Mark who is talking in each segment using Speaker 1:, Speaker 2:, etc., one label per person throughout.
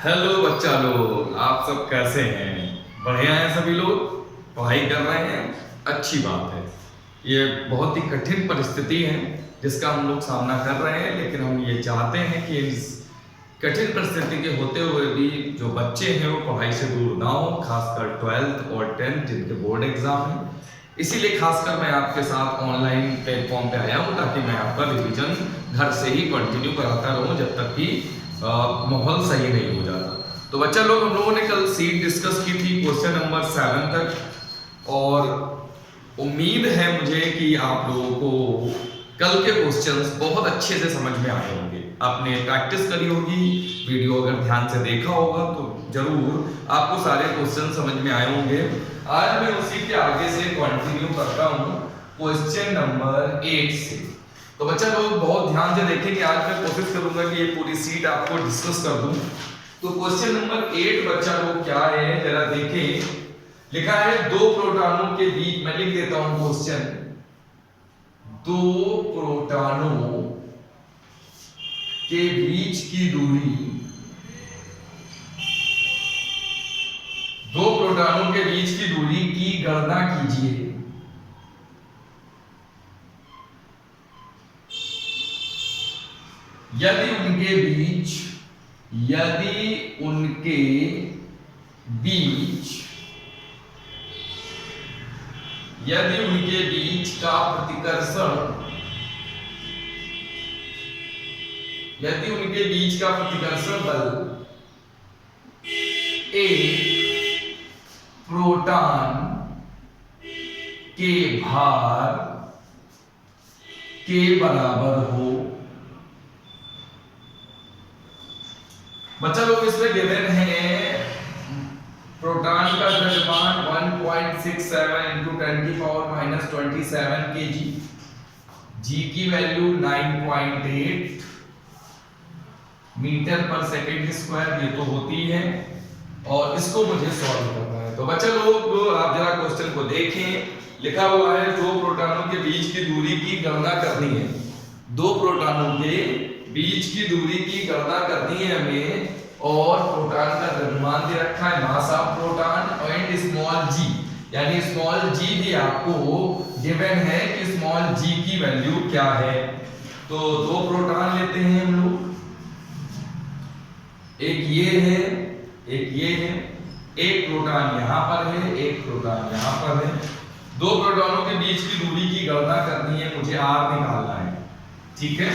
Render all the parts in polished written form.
Speaker 1: Hello बच्चा लोग, आप सब कैसे हैं? बढ़िया हैं सभी लोग? पढ़ाई कर रहे हैं? अच्छी बात है। ये बहुत ही कठिन परिस्थिति है जिसका हम लोग सामना कर रहे हैं, लेकिन हम ये चाहते हैं कि इस कठिन परिस्थिति के होते हुए भी जो बच्चे हैं वो पढ़ाई से दूर ना हो, खासकर 12th और 10th जिनके बोर्ड एग्जाम है। इसीलिए खासकर मैं आपके साथ ऑनलाइन प्लेटफॉर्म पे आया हूँ ताकि मैं आपका रिवीजन घर से ही कंटिन्यू कराता रहूँ जब तक कि माहौल सही नहीं हो जाता। तो बच्चा लोग, हम लोगों ने कल सीट डिस्कस की थी क्वेश्चन नंबर 7 तक, और उम्मीद है मुझे कि आप लोगों को कल के क्वेश्चंस बहुत अच्छे से समझ में आए होंगे। आपने प्रैक्टिस करी होगी, वीडियो अगर ध्यान से देखा होगा तो जरूर आपको सारे क्वेश्चन समझ में आए होंगे। आज मैं उसी के आगे से कंटिन्यू करता हूँ क्वेश्चन नंबर 8 से। तो बच्चा लोग बहुत ध्यान से देखेंगे, आज मैं कोशिश करूंगा कि ये पूरी सीट आपको डिस्कस कर दूं। तो क्वेश्चन नंबर 8 बच्चा लोग क्या है जरा देखें। लिखा है दो प्रोटॉनों के बीच, मैं लिख देता हूं क्वेश्चन, दो प्रोटॉनों के बीच की दूरी, दो प्रोटॉनों के बीच की दूरी की गणना कीजिए। यदि उनके बीच का प्रतिकर्षण, बल एक प्रोटॉन के भार के बराबर हो। बच्चा लोग इसमें गिवन है प्रोटॉन का द्रव्यमान 1.67 into 10⁻⁻27 kg, जी की वैल्यू 9.8 मीटर पर सेकेंड स्क्वायर, ये तो होती है, और इसको मुझे सॉल्व करना है। तो बच्चा लोग आप जरा क्वेश्चन को देखें। लिखा हुआ है दो प्रोटॉनों के बीच की दूरी की गणना करनी है। दो प्रोटॉनों के बीच की दूरी की गणना करनी है हमें, और प्रोटॉन का द्रव्यमान दे रखा है, mass of proton and small g, यानी स्मॉल जी भी आपको गिवन है कि स्मॉल जी की वैल्यू क्या है। तो दो प्रोटॉन लेते हैं हम लोग, एक ये है, एक ये है, एक प्रोटॉन यहां पर है, एक प्रोटॉन यहां पर है। दो प्रोटॉनों के बीच की दूरी की गणना करनी है, मुझे आर निकालना है, ठीक है।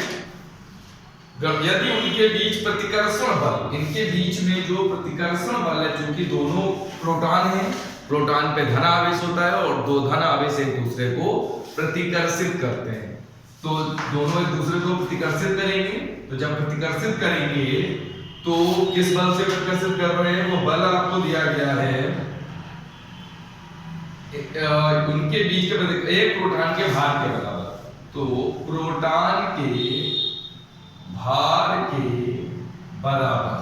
Speaker 1: यदि उनके बीच प्रतिकर्षण बल, इनके बीच में जो प्रतिकर्षण बल है, चूंकि दोनों प्रोटॉन हैं, प्रोटॉन पे धन आवेश होता है और दो धन आवेश एक दूसरे को प्रतिकर्षित करते हैं, तो दोनों एक दूसरे को प्रतिकर्षित करेंगे। तो जब प्रतिकर्षित करेंगे तो किस बल से प्रतिकर्षित कर रहे हैं, वो बल आपको दिया गया है उनके बीच के एक प्रोटॉन के भार के बराबर। तो प्रोटॉन के भार के बराबर,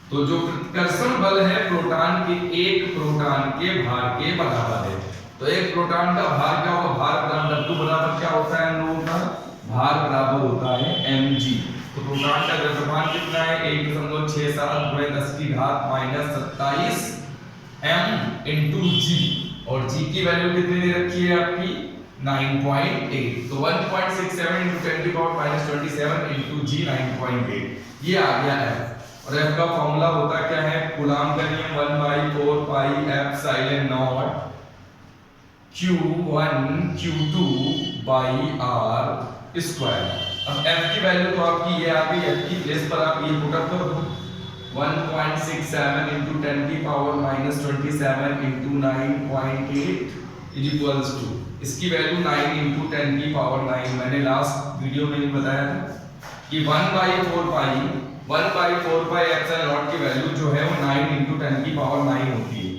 Speaker 1: तो जो प्रतिकर्षण बल है प्रोटॉन के, एक प्रोटॉन के भार के बराबर है। तो एक प्रोटॉन का भार क्या होगा, भार बराबर W बराबर क्या होता है, हम लोगों का भार बराबर होता है mg। तो प्रोटॉन का द्रव्यमान कितना है, 1.67 × 10⁻⁻27 m into g, और g की वैल्यू कितनी दे रखी है आपकी 9.8। तो 1.67 into 10⁻⁻27 into g 9.8, ये आ गया f। और f का फॉर्मूला होता क्या है, कूलॉम का नियम 1/4 pi epsilon0 q1 q2 by r square. अब f की वैल्यू तो आपकी ये आ गई, f की प्लेस पर आप ये पुट अप कर दो, 1.67 into 10⁻⁻27 into 9.8 is equals to, इसकी वैल्यू 9 into 10⁻⁹, मैंने लास्ट वीडियो में ही बताया था कि 1/4 पाई एप्सिलॉन नॉट की वैल्यू जो है वो 9 into 10⁻⁹ होती है।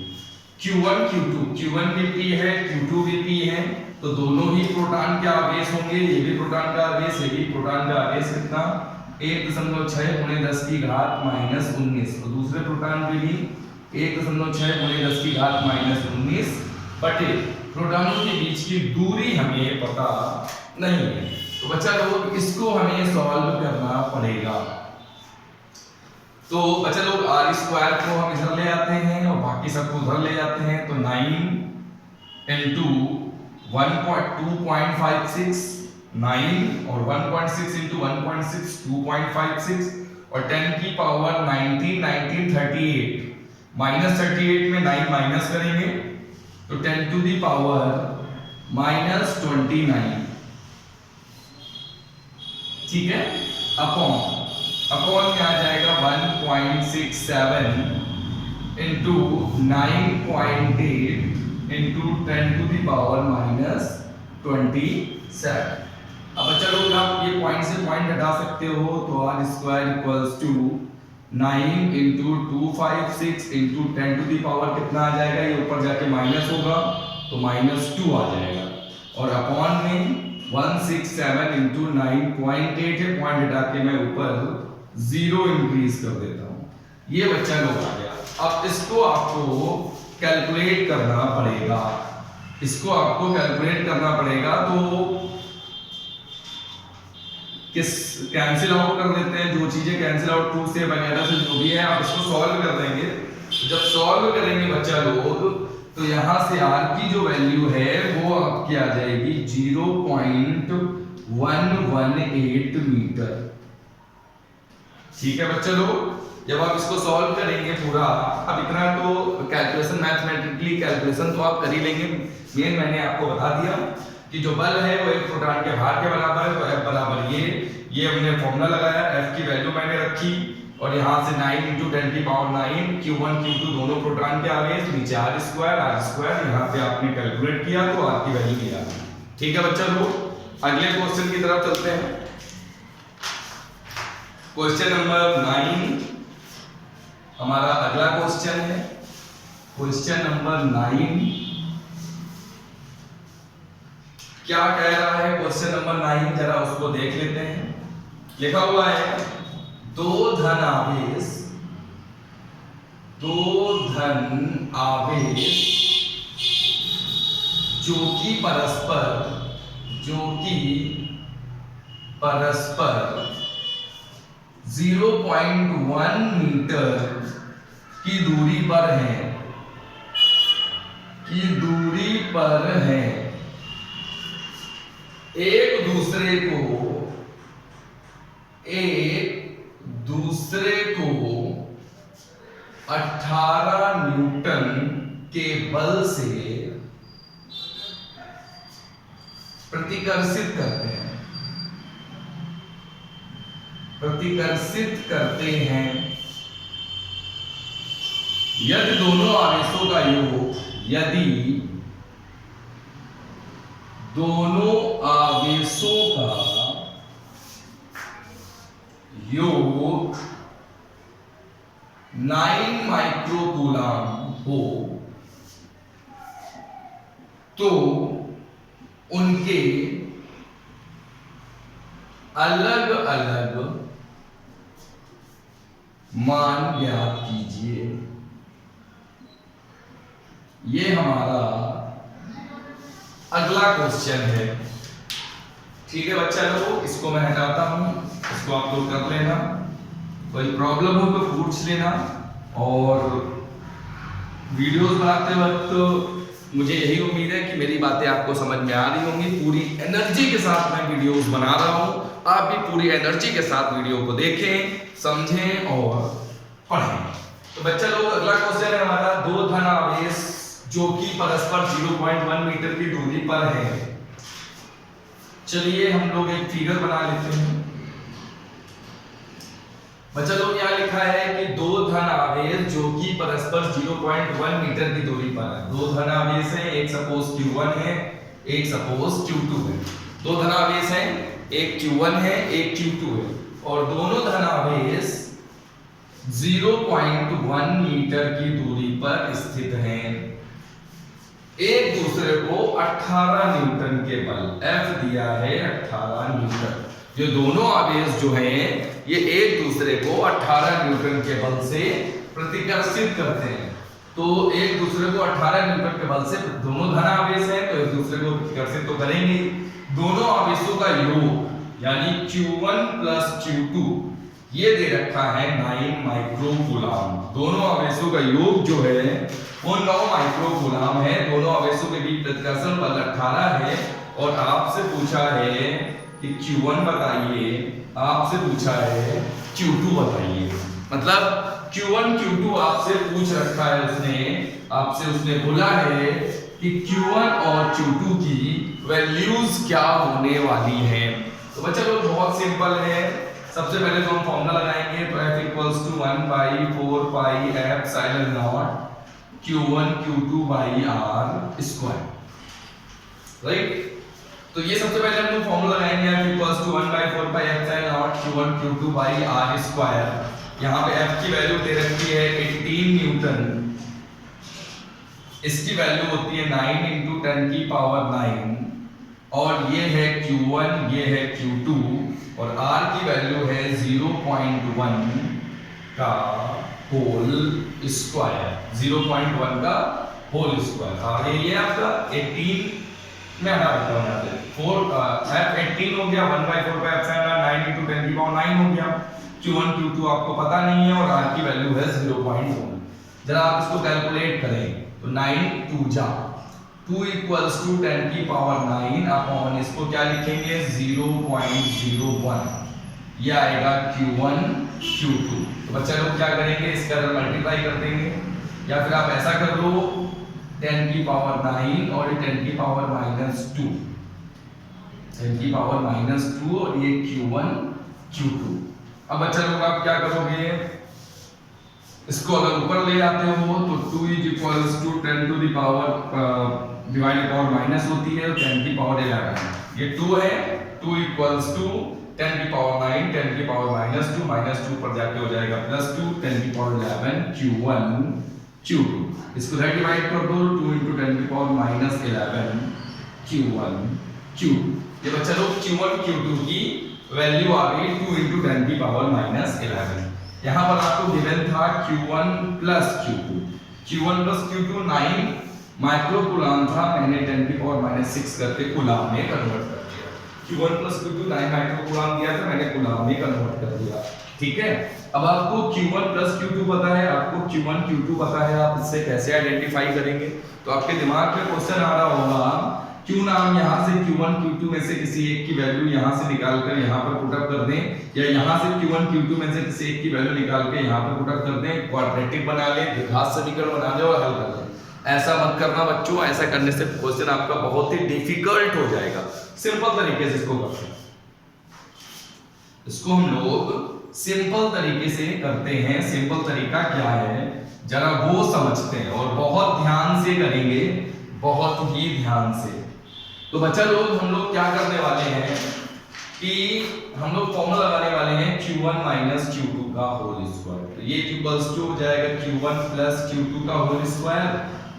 Speaker 1: Q1 Q2, Q1 भी P है, Q2 भी P है, तो दोनों ही प्रोटॉन के आवेश होंगे, ये भी प्रोटॉन का आवेश, ये भी प्रोटॉन का आवेश कितना 1.6 × 10⁻⁻19, और दूसरे प्रोटॉन पे भी 1.6 × 10⁻⁻19 बटे प्रोटॉनों के बीच की दूरी हमें पता नहीं है। तो बच्चा लोग इसको हमें सॉल्व करना पड़ेगा। तो बच्चा लोग आर स्क्वायर को हम इधर ले आते हैं और बाकी सबको उधर ले जाते हैं, तो 9 इंटू 2.56, 9 और 1.6 इंटू 1.6 2.56 और 10 की पावर 19 38, माइनस 38 में 9 माइनस करेंगे तो 10 टू दी पावर माइनस 29, ठीक है, अपॉन में आ जाएगा 1.67 into 9.8 into 10 to the power minus 27। अब बच्चा लोग आप ये पॉइंट से पॉइंट हटा सकते हो, तो R square equals to 9 into 256 into 10 to the power कितना आ जाएगा, ये ऊपर जाके माइनस होगा तो -2 आ जाएगा, और अपॉन में 167 इंटू 9.8 है, पॉइंट हटा के मैं ऊपर 0 इंक्रीज कर देता हूँ। ये बच्चा लोग आ गया। अब इसको आपको कैलकुलेट करना पड़ेगा, इसको आपको कैलकुलेट करना पड़ेगा, तो किस कैंसिल आउट कर देते हैं, जो चीजें कैंसिल आउट 2 से वगैरह से जो भी है आप इसको सॉल्व कर देंगे। जब सॉल्व करेंगे बच्चा लोग, तो यहां से r की जो वैल्यू है वो आपकी आ जाएगी 0.118 मीटर, ठीक है बच्चा लोग। जब आप इसको सॉल्व करेंगे पूरा, अब इतना तो कैलकुलेशन मैथमेटिकली कैलकुलेशन तो आप कर ही लेंगे, मेन मैंने आपको बता दिया कि जो बल है वो एक प्रोटॉन के भार के बराबर है, तो F बराबर ये हमने फॉर्मूला लगाया, F की वैल्यू मैंने रखी और यहाँ से 9 इंटू 10 की पावर 9, Q1 Q2 दोनों प्रोटॉन के आवेश, नीचे R स्क्वायर यहाँ पे आपने कैलकुलेट किया तो R की वैल्यू मिला, ठीक है बच्चा लोग। अगले क्वेश्चन की तरफ चलते हैं। क्वेश्चन नंबर 9 हमारा अगला क्वेश्चन है। क्वेश्चन नंबर 9 क्या कह रहा है, क्वेश्चन नंबर 9 जरा उसको देख लेते हैं। लिखा हुआ है दो धन आवेश जो कि परस्पर 0.1 मीटर की दूरी पर हैं, एक दूसरे को 18 न्यूटन के बल से प्रतिकर्षित करते हैं। यदि दोनों आवेशों का योग 9 माइक्रोकूलम हो, तो उनके अलग अलग मान ज्ञात कीजिए। ये हमारा अगला क्वेश्चन है, ठीक है बच्चा लोग। इसको मैं हटाता हूं, इसको आप लोग कर लेना, कोई प्रॉब्लम हो तो पूछ लेना। और वीडियोस बनाते वक्त मुझे यही उम्मीद है कि मेरी बातें आपको समझ में आ रही होंगी। पूरी एनर्जी के साथ मैं वीडियोस बना रहा हूं, आप भी पूरी एनर्जी के साथ वीडियो को देखें, समझें और पढ़ें। तो बच्चा लोग अगला क्वेश्चन है हमारा, दो धन आवेश जो कि परस्पर 0.1 मीटर की दूरी पर है। चलिए हम लोग एक फिगर बना लेते हैं। बच्चा लोग यहाँ लिखा है कि दो धन आवेश जो कि परस्पर 0.1 मीटर की दूरी पर है। दो धन आवेश हैं, एक सपोज Q1 है, एक सपोज Q2 है। दो धन आवेश हैं, एक Q1 है, एक Q2 है, और दोनों धन आवेश 0.1 मीटर की दूरी पर स्थित हैं। एक दूसरे को 18 न्यूटन के बल, F दिया है 18 न्यूटन। ये दोनों आवेश जो हैं ये एक दूसरे को 18 न्यूटन के बल से प्रतिकर्षित करते हैं। तो एक दूसरे को 18 न्यूटन के बल से, दोनों धन आवेश हैं तो एक दूसरे को प्रतिकर्षित तो करेंगे। दोनों आवेशों का योग यानी Q1 प्लस Q2 ये दे रखा है 9 माइक्रोकूलम। दोनों आवेशों का योग जो है वो 9 माइक्रोकूलम है। दोनों आवेशों के बीच प्रतिकर्षण बल 18 है। और आपसे पूछा है कि Q1 बताइए, आपसे पूछा है Q2 बताइए। मतलब Q1 Q2 आपसे पूछ रखा है उसने, आपसे उसने बोला है कि Q1 और Q2 की वैल्यूज क्या होने वाली हैं। तो बच्चा लोग बहुत सिंपल है। सबसे पहले तो हम फॉर्मूला लगाएंगे, तो F equals to 1/4 pi epsilon naught Q1 Q2 by R square, right. तो ये सबसे पहले हम लोग फॉर्मूला लगाएंगे, F equals to 1/4 pi epsilon naught Q1 Q2 by R square. यहाँ पे F की वैल्यू दे रखी है 18 न्यूटन, इसकी वैल्यू होती है 9 × 10 की पावर 9, और ये है Q1, ये है Q2, और R की वैल्यू है 0.1 का होल स्क्वायर, 0.1 का होल स्क्वायर। और ये आपका 18 में हटा देता हूं यहाँ से 18 हो गया, 1/4 पाई एप्सिलॉन 9 × 10 की पावर 9 हो गया। Q1 Q2 आपको पता नहीं है और R की वैल्यू है 0.1। जरा आप इसको कैलकुलेट करें तो 9 2 जा 2 इक्वल्स टू 10 की पावर 9 अपॉन इसको क्या लिखेंगे 0.01, ये आएगा Q1 Q2। तो बच्चा लोग क्या करेंगे, इसका मल्टीप्लाई कर देंगे, या फिर आप ऐसा कर लो 10 की पावर 9 और 10 की पावर -2, 10 की पावर -2 और ये Q1 Q2। अब बच्चा लोग आप क्या करोगे, इसको अगर ऊपर ले जाते हो तो 2 equals to 10 to the power divide power minus होती है, 10 की पावर 11, ये 2 है, 2 इक्वल्स टू 10 की पावर 9, 10 की पावर -2 पर जाके हो जाएगा +2, 10 की पावर 11 Q1 Q2। इसको डिवाइड कर दो, 2 × 10 की पावर -11 Q1 Q2। ये बच्चा लोग Q1 Q2 की वैल्यू आ गई 2 × 10 की पावर -11। यहाँ पर आपको गिवन था Q1 + Q2, Q1 + Q2 9 microcoulomb था, मैंने 10 की पावर -6 करके कूलम में कन्वर्ट कर दिया। Q1 + Q2 9 माइक्रोकूलम दिया था, मैंने कूलम में कन्वर्ट कर दिया, ठीक है। अब आपको Q1 + Q2 पता है, आपको Q1 Q2 पता है, आप इससे कैसे आइडेंटिफाई करेंगे। तो आपके दिमाग में क्वेश्चन आ रहा होगा, क्यों ना हम यहाँ से Q1 Q2 में से किसी एक की वैल्यू यहाँ से निकाल कर यहाँ पर पुट अप कर दें, या यहाँ से Q1 Q2 में से किसी एक की वैल्यू निकाल के यहाँ पर पुट अप कर दें, क्वाड्रेटिक बना लें, द्विघात समीकरण बना लें और हल कर लें। ऐसा मत करना बच्चों, ऐसा करने से क्वेश्चन आपका बहुत ही डिफिकल्ट हो जाएगा। सिंपल तरीके से इसको करते हैं, इसको हम लोग सिंपल तरीके से करते हैं। सिंपल तरीका क्या है जरा वो समझते हैं, और बहुत ध्यान से करेंगे, बहुत ही ध्यान से। तो बच्चा लोग हम लोग क्या करने वाले हैं कि हम लोग फॉर्मूला लगाने वाले हैं Q1 - Q2 का होल स्क्वायर। तो ये इक्वल्स टू हो जाएगा Q1 + Q2 का होल स्क्वायर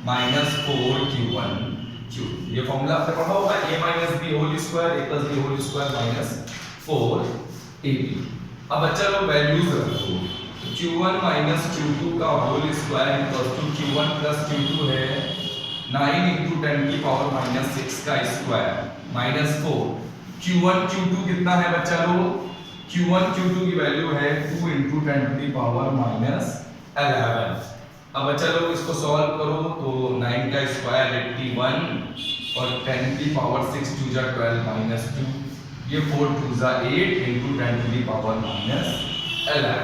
Speaker 1: -4 Q1 Q2। ये फॉर्मूला आपने पढ़ा होगा, a - b whole square a + b whole square -4 ab। अब बच्चा लोग वैल्यूज रखो, तो Q1 - Q2 का whole square equals to Q1 + Q2 है 9 × 10 की पावर -6 का स्क्वायर -4। Q1 Q2 कितना है बच्चा लोग, Q1 Q2 की वैल्यू है 2 × 10 की पावर -11। अब बच्चा लोग इसको सॉल्व करो तो 9 का स्क्वायर 81 और 10 की पावर 6 2 जा 12 -2, ये 4 2 जा 8 × 10 की पावर -11।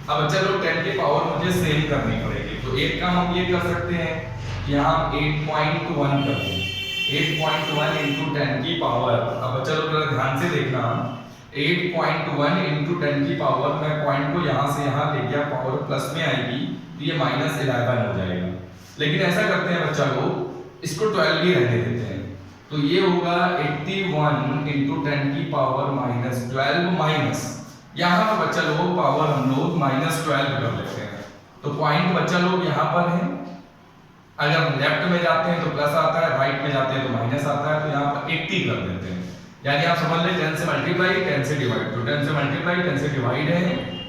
Speaker 1: अब बच्चा लोग 10 की पावर मुझे सेम करनी पड़ेगी, तो एक काम हम ये कर सकते हैं, यहाँ 8.1 कर दें, 8.1 × 10 की पावर। अब बच्चा लोग जरा ध्यान से देखना, 8.1 × 10 की पावर, मैं पॉइंट को यहाँ से यहाँ ले गया, पावर प्लस में आएगी तो ये -11 हो जाएगा। लेकिन ऐसा करते हैं बच्चा लोग, इसको 12 ही रहने देते हैं, तो ये होगा 81 × 10 की पावर -12 माइनस, यहाँ पर बच्चा लोग पावर हम लोग -12 कर लेते हैं। तो पॉइंट बच्चा लोग यहाँ पर है, अगर लेफ्ट में जाते हैं तो प्लस आता है, राइट में जाते हैं तो माइनस आता है, तो यहाँ पर 80 कर देते हैं। यानी आप समझ लें 10 से मल्टीप्लाई 10 से डिवाइड, तो 10 से मल्टीप्लाई 10 से डिवाइड है,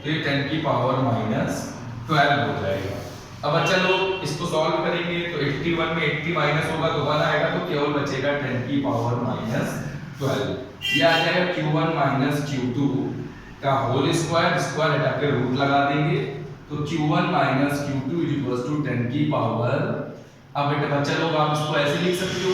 Speaker 1: तो ये 10 की पावर -12 हो जाएगा। अब बच्चा लोग इसको सॉल्व करेंगे तो 81 में 80 माइनस होगा तो 1 आएगा, तो केवल बचेगा 10 की पावर -12। ये आ जाएगा Q1 - Q2 का होल स्क्वायर, स्क्वायर हटा के रूट लगा देंगे तो Q1 minus Q2 is equal to 10 की पावर, अब बेटा बच्चा लोग आप इसको ऐसे लिख सकते हो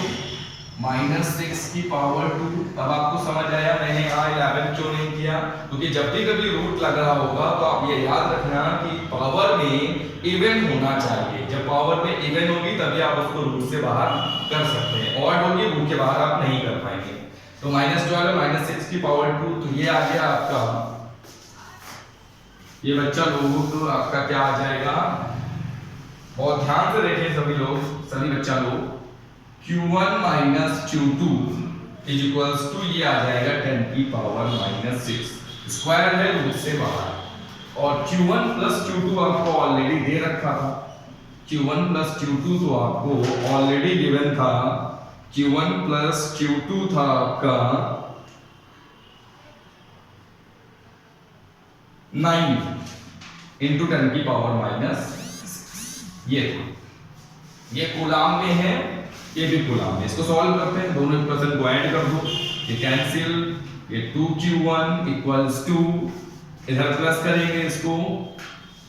Speaker 1: -6 की पावर 2। अब आपको समझ आया मैंने यहाँ 11 क्यों नहीं किया, क्योंकि जब भी कभी रूट लग रहा होगा तो आप ये याद रखना कि पावर में इवन होना चाहिए। जब पावर में इवन होगी तभी आप उसको रूट से बाहर कर सकते हैं, ऑड होगी रूट के बाहर आप नहीं कर पाएंगे। तो -12 -6 की पावर 2, तो ये आ गया आपका, ये बच्चा लोग तो आपका क्या आ जाएगा, बहुत ध्यान से देखें सभी लोग, सभी बच्चा लोग, Q1 minus Q2 is equals to ये आ जाएगा 10 की पावर -6, स्क्वायर है रूट से बाहर, और Q1 प्लस Q2 आपको ऑलरेडी दे रखा था, Q1 प्लस Q2 तो आपको ऑलरेडी गिवन था, Q1 प्लस Q2 था आपका 9 इंटू 10 की पावर -6, ये कूलाम में है, ये भी कूलाम में। इसको सॉल्व करते हैं, दोनों इक्वेशन को ऐड कर दो, ये कैंसिल, ये 2Q1 इक्वल्स टू, इधर प्लस करेंगे इसको,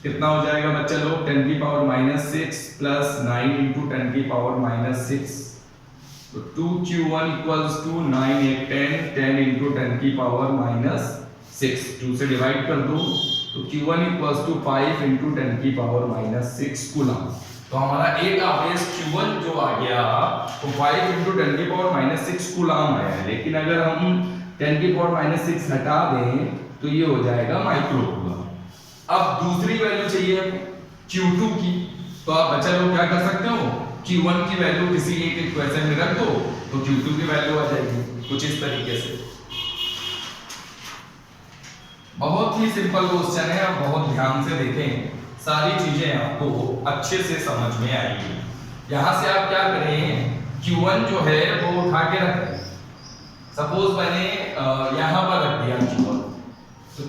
Speaker 1: कितना हो जाएगा बच्चा लोग, 10 की पावर -6 प्लस 9 इंटू 10 की पावर -6, तो 2Q1 इक्वल्स टू 9 8 10, 10 इंटू 10 की पावर -6, 2 से डिवाइड कर दो तो Q1 इक्वल्स टू 5 इंटू 10 की पावर -6 कूलम। तो हमारा एक का बेस Q1 जो आ गया वो 5 इंटू 10 की पावर -6 कूलम आया है, लेकिन अगर हम 10 की पावर -6 हटा दें तो ये हो जाएगा माइक्रो कूलम। अब दूसरी वैल्यू चाहिए Q2 की, तो आप बच्चा लोग क्या कर सकते हो, Q1 की वैल्यू किसी एक इक्वेशन में रख दो तो Q2 की वैल्यू आ जाएगी, कुछ इस तरीके से। बहुत ही सिंपल क्वेश्चन है, आप बहुत ध्यान से देखें, सारी चीजें आपको अच्छे से समझ में आएगी। यहां से आप क्या करें, Q1 जो है वो उठा के रखें, सपोज मैंने यहां पर रख दिया Q1, तो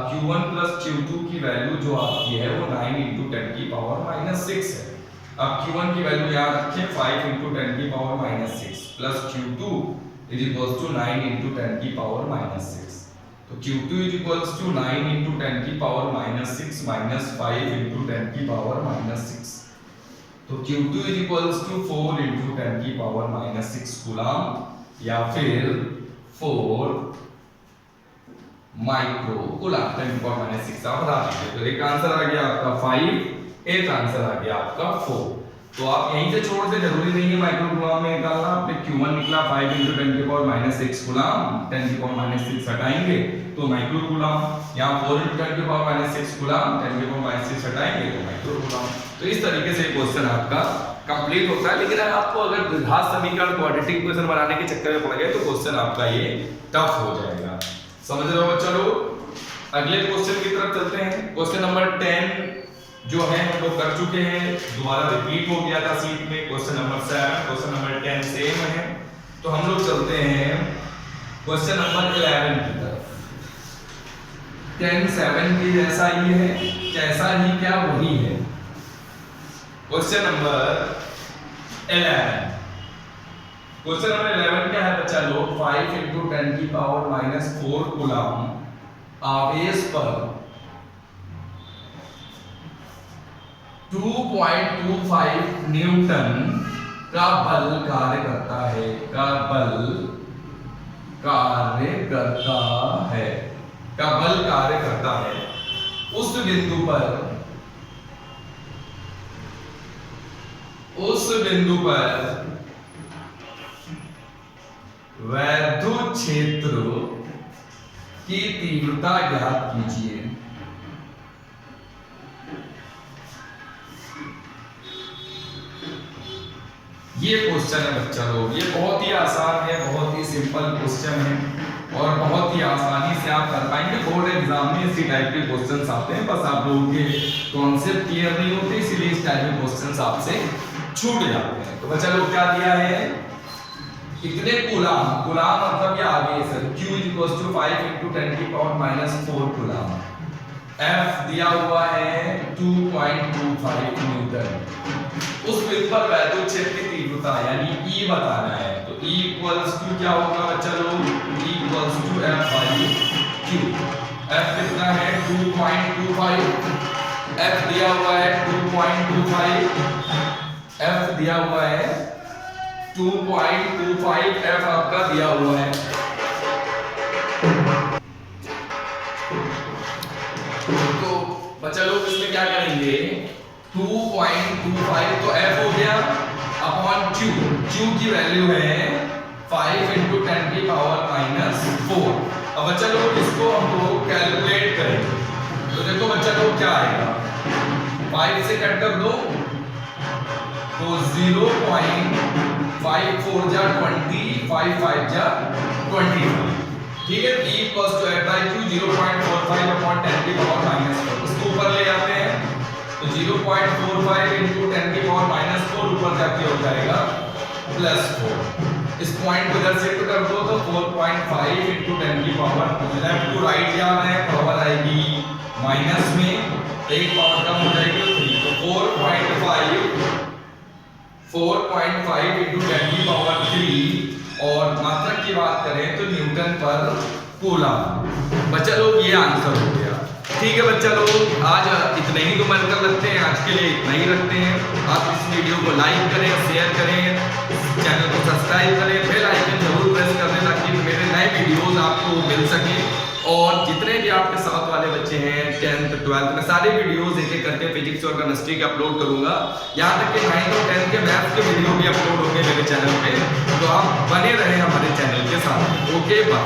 Speaker 1: Q1 प्लस Q2 की वैल्यू जो आपकी है वो 9 इंटू 10 की पावर -6 है। अब Q1 की वैल्यू यहाँ रखें 5 इंटू 10 की power -6 plus Q2 is equals to 9 into 10 की पावर -6, तो Q2 is equals to 9 into 10 की पावर -6 माइनस 5 इंटू 10 की पावर -6, तो Q2 is equals to 4 into 10 की पावर -6 कूलम, या फिर 4 माइक्रो कूलम 10 की पावर -6 आप बता दीजिए। तो एक आंसर आ गया आपका 5, एक आंसर आ गया आपका 4। तो आप यहीं से छोड़ दे, जरूरी नहीं है माइक्रो कूलम में निकालना। आपने Q1 निकला 5 इंटू 10 की पावर -6 कूलम, 10 की पावर -6 हटाएंगे तो माइक्रो कूलम, यहाँ 4 इंटू 10 की पावर -6 कूलम, 10 की पावर -6 हटाएंगे तो माइक्रो कूलम। तो इस तरीके से क्वेश्चन आपका कंप्लीट होता है। लेकिन आपको अगर द्विघात समीकरण क्वाड्रेटिक इक्वेशन बनाने के चक्कर में पड़ गए तो क्वेश्चन आपका ये टफ हो जाएगा, समझ रहे हो बच्चा लोग। अगले क्वेश्चन की तरफ चलते हैं। क्वेश्चन नंबर 10 जो है हम लोग कर चुके हैं, दोबारा रिपीट हो गया था सीट में। Question number 7, question number 10 same है, तो हम लोग चलते हैं क्वेश्चन नंबर 11 की तरफ। 10 7 की जैसा ही है, कैसा ही क्या वही है। क्वेश्चन नंबर 11, क्वेश्चन नंबर 11 क्या है बच्चा लोग, 5 इंटू 10 की पावर -4 कूलम आवेश पर 2.25 न्यूटन का बल कार्य करता है, का बल कार्य करता है, का बल कार्य करता है। उस बिंदु पर वैद्युत क्षेत्र की तीव्रता ज्ञात कीजिए। ये क्वेश्चन है बच्चा लोग, ये बहुत ही आसान है, बहुत ही सिंपल क्वेश्चन है और बहुत ही आसानी से आप कर पाएंगे। बोर्ड एग्जाम में इसी टाइप के क्वेश्चंस आते हैं, बस आप लोगों के कॉन्सेप्ट क्लियर नहीं होते, इसीलिए इस टाइप के क्वेश्चंस आपसे छूट जाते हैं। तो बच्चा लोग क्या दिया है, कितने कूलम, कूलम मतलब ये आवेश है, Q is equal to 5 into 10 की पावर -4 कूलम, F दिया हुआ है 2.25 न्यूटन। उस बिंदु पर वैद्युत क्षेत्र की तीव्रता यानी E बताना है, तो E इक्वल्स टू क्या होगा बच्चा लोग, E equals to F by Q। F कितना है 2.25, F दिया हुआ है 2.25, F दिया हुआ है 2.25, F आपका दिया हुआ है। तो बच्चा लोग इसमें क्या करेंगे 2.25 तो F हो गया अपॉन Q, Q की वैल्यू है 5 × 10⁻⁴। अब बच्चा लोग इसको हम लोग कैलकुलेट करेंगे तो देखो बच्चा लोग क्या आएगा 5 से कट कर दो तो 0.54 जा 20, 5 5 जा 25, ठीक है। E = F/Q 0.45 अपॉन 10⁻⁴, इसको ऊपर ले जाते हैं तो 0.45 × 10⁻⁴ ऊपर जाके हो जाएगा +4। इस पॉइंट को इधर शिफ्ट कर दो तो 4.5 × 10⁻, लेफ्ट टू राइट जाना है, पावर आएगी माइनस में, एक पावर कम हो जाएगी 3, तो 4.5 × 10⁻3 और मात्रक की बात करें तो न्यूटन पर कूलम। बच्चा लोग ये आंसर हो गया, ठीक है। बच्चा लोग आज इतने ही तो बनकर रखते हैं, आज के लिए इतना ही रखते हैं। आप इस वीडियो को लाइक करें, शेयर करें, चैनल को सब्सक्राइब करें, बेल आइकन जरूर प्रेस कर दें ताकि मेरे नए वीडियोस आपको मिल सके। और जितने भी आपके साथ वाले बच्चे हैं 10th 12th में सारे वीडियोस एक एक करके फिजिक्स और केमिस्ट्री के अपलोड करूंगा, यहाँ तक कि 9th और 10th के मैथ्स के वीडियो भी अपलोड होंगे मेरे चैनल पे, तो आप बने रहें हमारे चैनल के साथ। Okay bye.